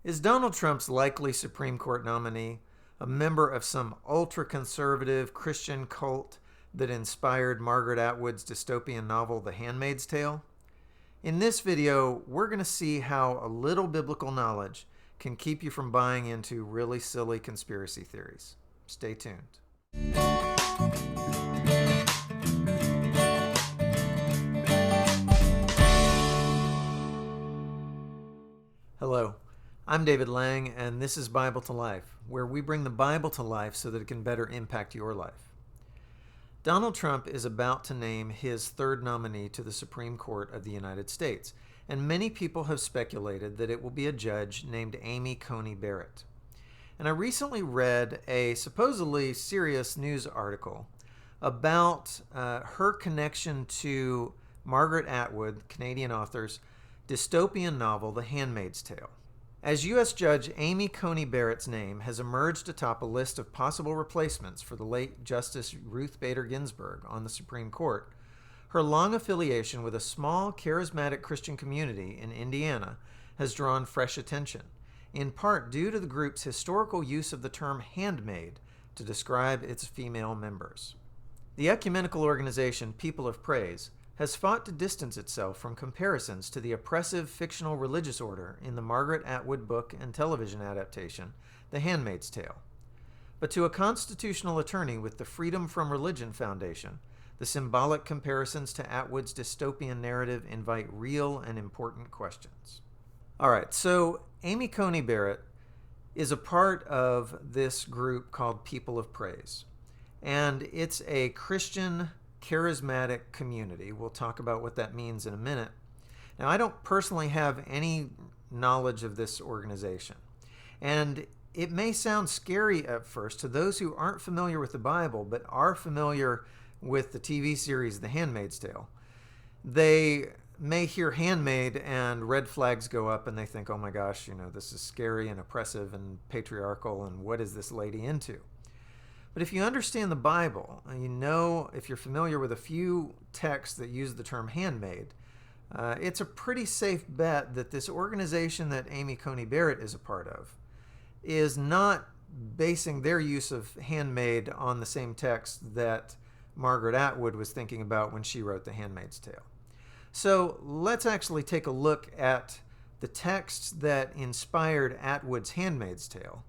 Is Donald Trump's likely Supreme Court nominee a member of some ultra-conservative Christian cult that inspired Margaret Atwood's dystopian novel, The Handmaid's Tale? In this video, we're going to see how a little biblical knowledge can keep you from buying into really silly conspiracy theories. Stay tuned. Hello, I'm David Lang, and this is Bible to Life, where we bring the Bible to life so that it can better impact your life. Donald Trump is about to name his third nominee to the Supreme Court of the United States, and many people have speculated that it will be a judge named Amy Coney Barrett. And I recently read a supposedly serious news article about her connection to Margaret Atwood, Canadian author's dystopian novel, The Handmaid's Tale. As U.S. Judge Amy Coney Barrett's name has emerged atop a list of possible replacements for the late Justice Ruth Bader Ginsburg on the Supreme Court, her long affiliation with a small, charismatic Christian community in Indiana has drawn fresh attention, in part due to the group's historical use of the term handmaid to describe its female members. The ecumenical organization People of Praise has fought to distance itself from comparisons to the oppressive fictional religious order in the Margaret Atwood book and television adaptation, The Handmaid's Tale. But to a constitutional attorney with the Freedom from Religion Foundation, the symbolic comparisons to Atwood's dystopian narrative invite real and important questions. All right, so Amy Coney Barrett is a part of this group called People of Praise, and it's a Christian charismatic community. We'll talk about what that means in a minute. Now, I don't personally have any knowledge of this organization, and it may sound scary at first to those who aren't familiar with the Bible but are familiar with the TV series The Handmaid's Tale. They may hear handmaid and red flags go up and they think, oh my gosh, this is scary and oppressive and patriarchal, and what is this lady into? But if you understand the Bible, and if you're familiar with a few texts that use the term handmaid, it's a pretty safe bet that this organization that Amy Coney Barrett is a part of is not basing their use of handmaid on the same text that Margaret Atwood was thinking about when she wrote The Handmaid's Tale. So let's actually take a look at the texts that inspired Atwood's Handmaid's Tale,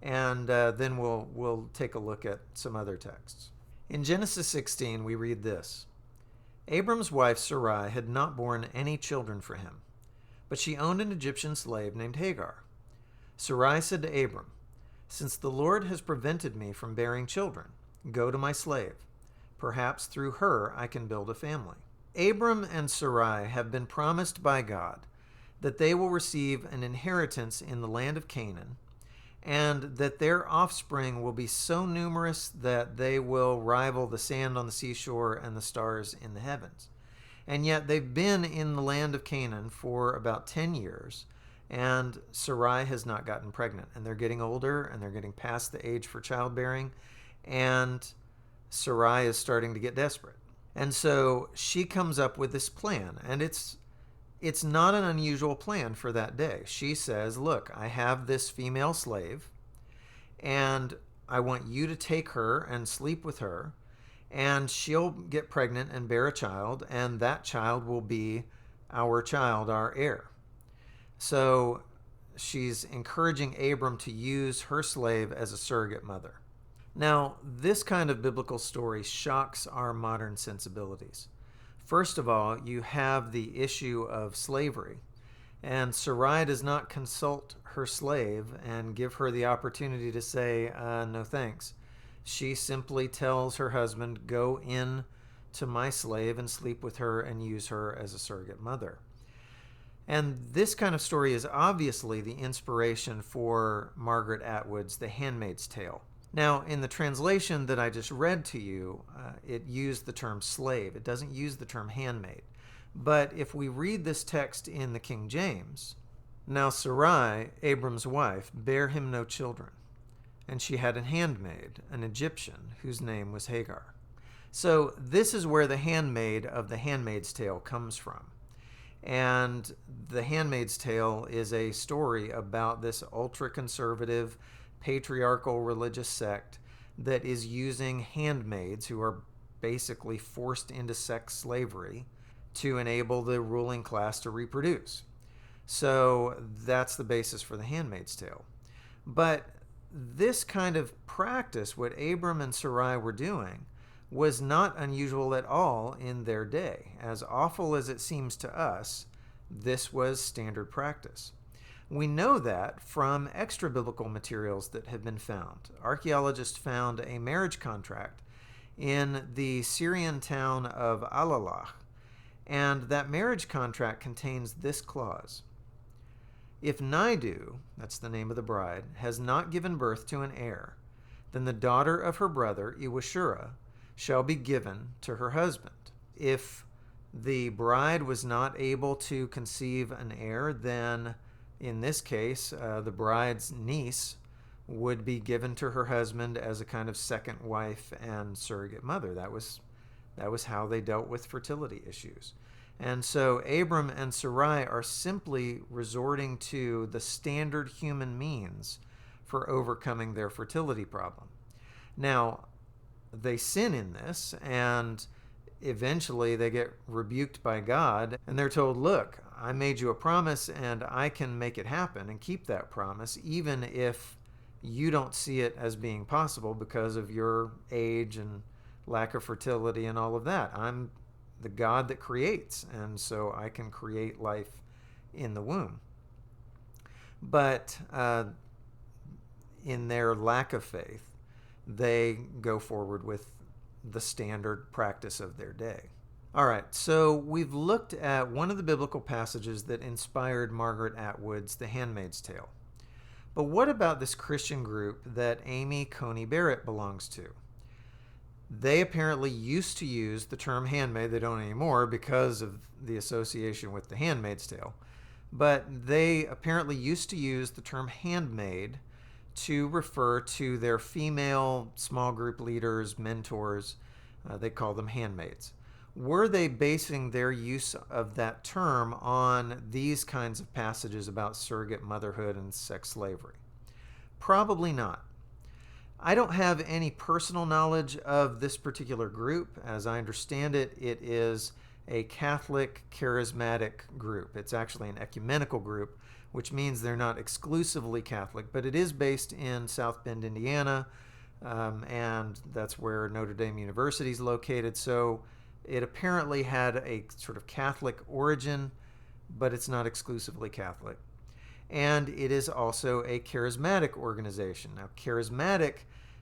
and then we'll take a look at some other texts. In Genesis 16, we read this: Abram's wife Sarai had not borne any children for him, but she owned an Egyptian slave named Hagar. Sarai said to Abram, "Since the Lord has prevented me from bearing children, go to my slave. Perhaps through her I can build a family." Abram and Sarai have been promised by God that they will receive an inheritance in the land of Canaan, and that their offspring will be so numerous that they will rival the sand on the seashore and the stars in the heavens. And yet they've been in the land of Canaan for about 10 years, and Sarai has not gotten pregnant. And they're getting older, and they're getting past the age for childbearing, and Sarai is starting to get desperate. And so she comes up with this plan, and it's not an unusual plan for that day. She says, look, I have this female slave, and I want you to take her and sleep with her, and she'll get pregnant and bear a child, and that child will be our child, our heir. So she's encouraging Abram to use her slave as a surrogate mother. Now, this kind of biblical story shocks our modern sensibilities. First of all, you have the issue of slavery, and Sarai does not consult her slave and give her the opportunity to say, no thanks. She simply tells her husband, go in to my slave and sleep with her and use her as a surrogate mother. And this kind of story is obviously the inspiration for Margaret Atwood's The Handmaid's Tale. Now, in the translation that I just read to you, it used the term slave. It doesn't use the term handmaid. But if we read this text in the King James, now Sarai, Abram's wife, bare him no children, and she had a handmaid, an Egyptian, whose name was Hagar. So this is where the handmaid of The Handmaid's Tale comes from. And The Handmaid's Tale is a story about this ultra-conservative, patriarchal religious sect that is using handmaids who are basically forced into sex slavery to enable the ruling class to reproduce. So that's the basis for The Handmaid's Tale. But this kind of practice, what Abram and Sarai were doing, was not unusual at all in their day. As awful as it seems to us, this was standard practice. We know that from extra-biblical materials that have been found. Archaeologists found a marriage contract in the Syrian town of Alalach, and that marriage contract contains this clause: if Naidu, that's the name of the bride, has not given birth to an heir, then the daughter of her brother, Iwashura, shall be given to her husband. If the bride was not able to conceive an heir, then in this case, the bride's niece would be given to her husband as a kind of second wife and surrogate mother. That was how they dealt with fertility issues. And so Abram and Sarai are simply resorting to the standard human means for overcoming their fertility problem. Now, they sin in this, and eventually they get rebuked by God, and they're told, look, I made you a promise, and I can make it happen and keep that promise, even if you don't see it as being possible because of your age and lack of fertility and all of that. I'm the God that creates, and so I can create life in the womb. But in their lack of faith, they go forward with the standard practice of their day. All right, so we've looked at one of the biblical passages that inspired Margaret Atwood's The Handmaid's Tale. But what about this Christian group that Amy Coney Barrett belongs to? They apparently used to use the term handmaid. They don't anymore because of the association with The Handmaid's Tale. But they apparently used to use the term handmaid to refer to their female small group leaders, mentors. They call them handmaids. Were they basing their use of that term on these kinds of passages about surrogate motherhood and sex slavery? Probably not. I don't have any personal knowledge of this particular group. As I understand it, it is a Catholic charismatic group. It's actually an ecumenical group, which means they're not exclusively Catholic, but it is based in South Bend, Indiana, and that's where Notre Dame University is located. So it apparently had a sort of Catholic origin, but it's not exclusively Catholic. And it is also a charismatic organization. Now, charismatic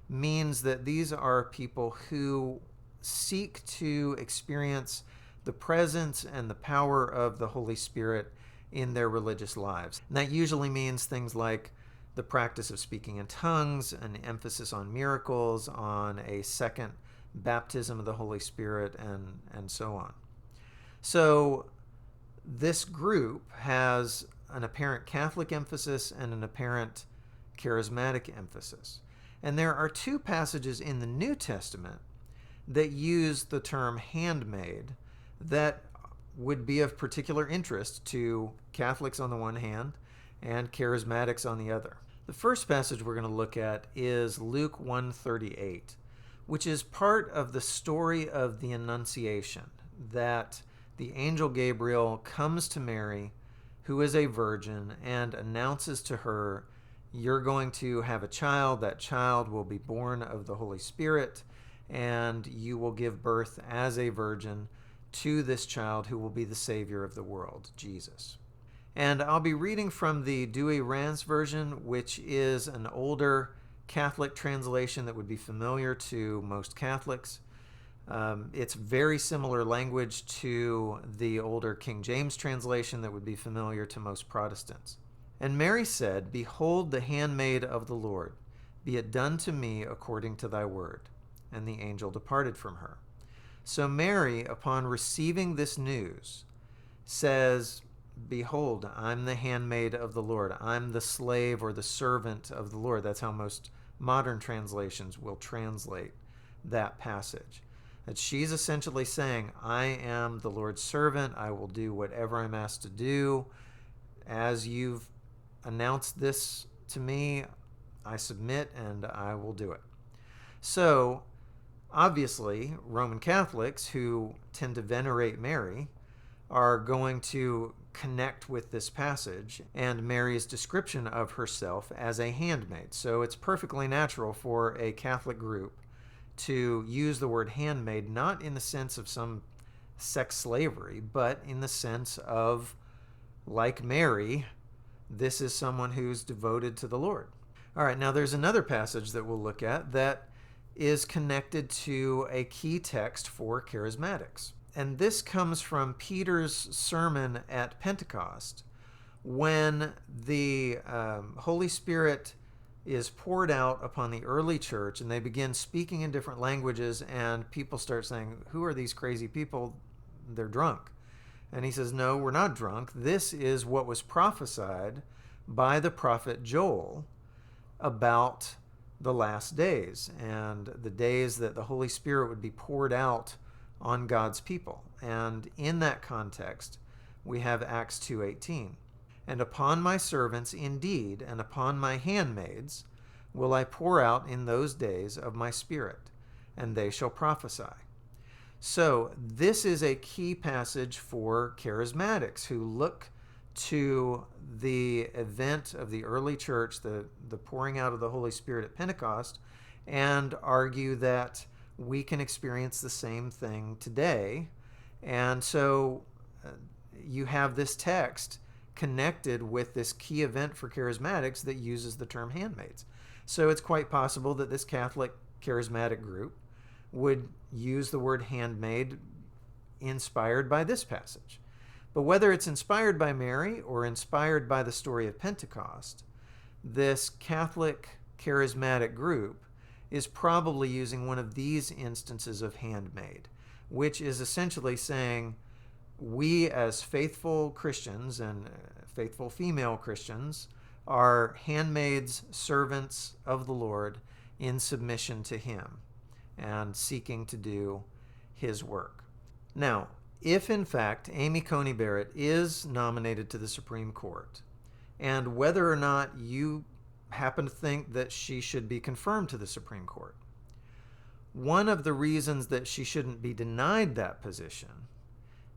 means that these are people who seek to experience the presence and the power of the Holy Spirit in their religious lives. And that usually means things like the practice of speaking in tongues, an emphasis on miracles, on a second baptism of the Holy Spirit, and so on. So this group has an apparent Catholic emphasis and an apparent charismatic emphasis. And there are two passages in the New Testament that use the term handmaid that would be of particular interest to Catholics on the one hand and charismatics on the other. The first passage we're going to look at is Luke 1:38, which is part of the story of the Annunciation, that the angel Gabriel comes to Mary, who is a virgin, and announces to her, you're going to have a child. That child will be born of the Holy Spirit, and you will give birth as a virgin to this child who will be the Savior of the world, Jesus. And I'll be reading from the Douay-Rheims version, which is an older Catholic translation that would be familiar to most Catholics. It's very similar language to the older King James translation that would be familiar to most Protestants. And Mary said, behold the handmaid of the Lord, be it done to me according to thy word. And the angel departed from her. So Mary, upon receiving this news, says, behold, I'm the handmaid of the Lord. I'm the slave or the servant of the Lord. That's how most modern translations will translate that passage. That she's essentially saying, I am the Lord's servant. I will do whatever I'm asked to do. As you've announced this to me, I submit and I will do it. So, obviously, Roman Catholics who tend to venerate Mary are going to connect with this passage and Mary's description of herself as a handmaid. So it's perfectly natural for a Catholic group to use the word handmaid not in the sense of some sex slavery, but in the sense of, like Mary, this is someone who's devoted to the Lord. All right, now there's another passage that we'll look at that is connected to a key text for charismatics. And this comes from Peter's sermon at Pentecost, when the Holy Spirit is poured out upon the early church and they begin speaking in different languages, and people start saying, who are these crazy people? They're drunk. And he says, no, we're not drunk. This is what was prophesied by the prophet Joel about the last days and the days that the Holy Spirit would be poured out on God's people. And in that context, we have Acts 2:18. And upon my servants indeed, and upon my handmaids, will I pour out in those days of my Spirit, and they shall prophesy. So this is a key passage for charismatics who look to the event of the early church, the pouring out of the Holy Spirit at Pentecost, and argue that we can experience the same thing today. And so you have this text connected with this key event for charismatics that uses the term handmaids. So it's quite possible that this Catholic charismatic group would use the word handmaid inspired by this passage. But whether it's inspired by Mary or inspired by the story of Pentecost, this Catholic charismatic group is probably using one of these instances of handmaid, which is essentially saying, we as faithful Christians and faithful female Christians are handmaids, servants of the Lord in submission to Him and seeking to do His work. Now, if in fact Amy Coney Barrett is nominated to the Supreme Court, and whether or not you happen to think that she should be confirmed to the Supreme Court, one of the reasons that she shouldn't be denied that position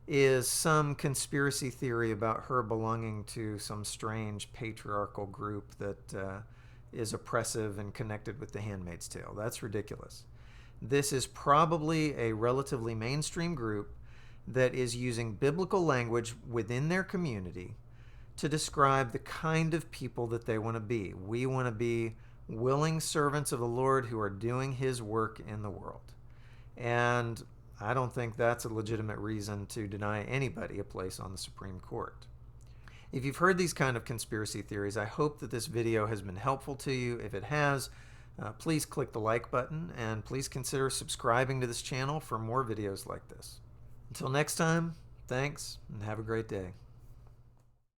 is some conspiracy theory about her belonging to some strange patriarchal group that is oppressive and connected with The Handmaid's Tale. That's ridiculous. This is probably a relatively mainstream group that is using biblical language within their community to describe the kind of people that they want to be. We want to be willing servants of the Lord who are doing His work in the world. And I don't think that's a legitimate reason to deny anybody a place on the Supreme Court. If you've heard these kind of conspiracy theories, I hope that this video has been helpful to you. If it has, please click the like button and please consider subscribing to this channel for more videos like this. Until next time, thanks and have a great day.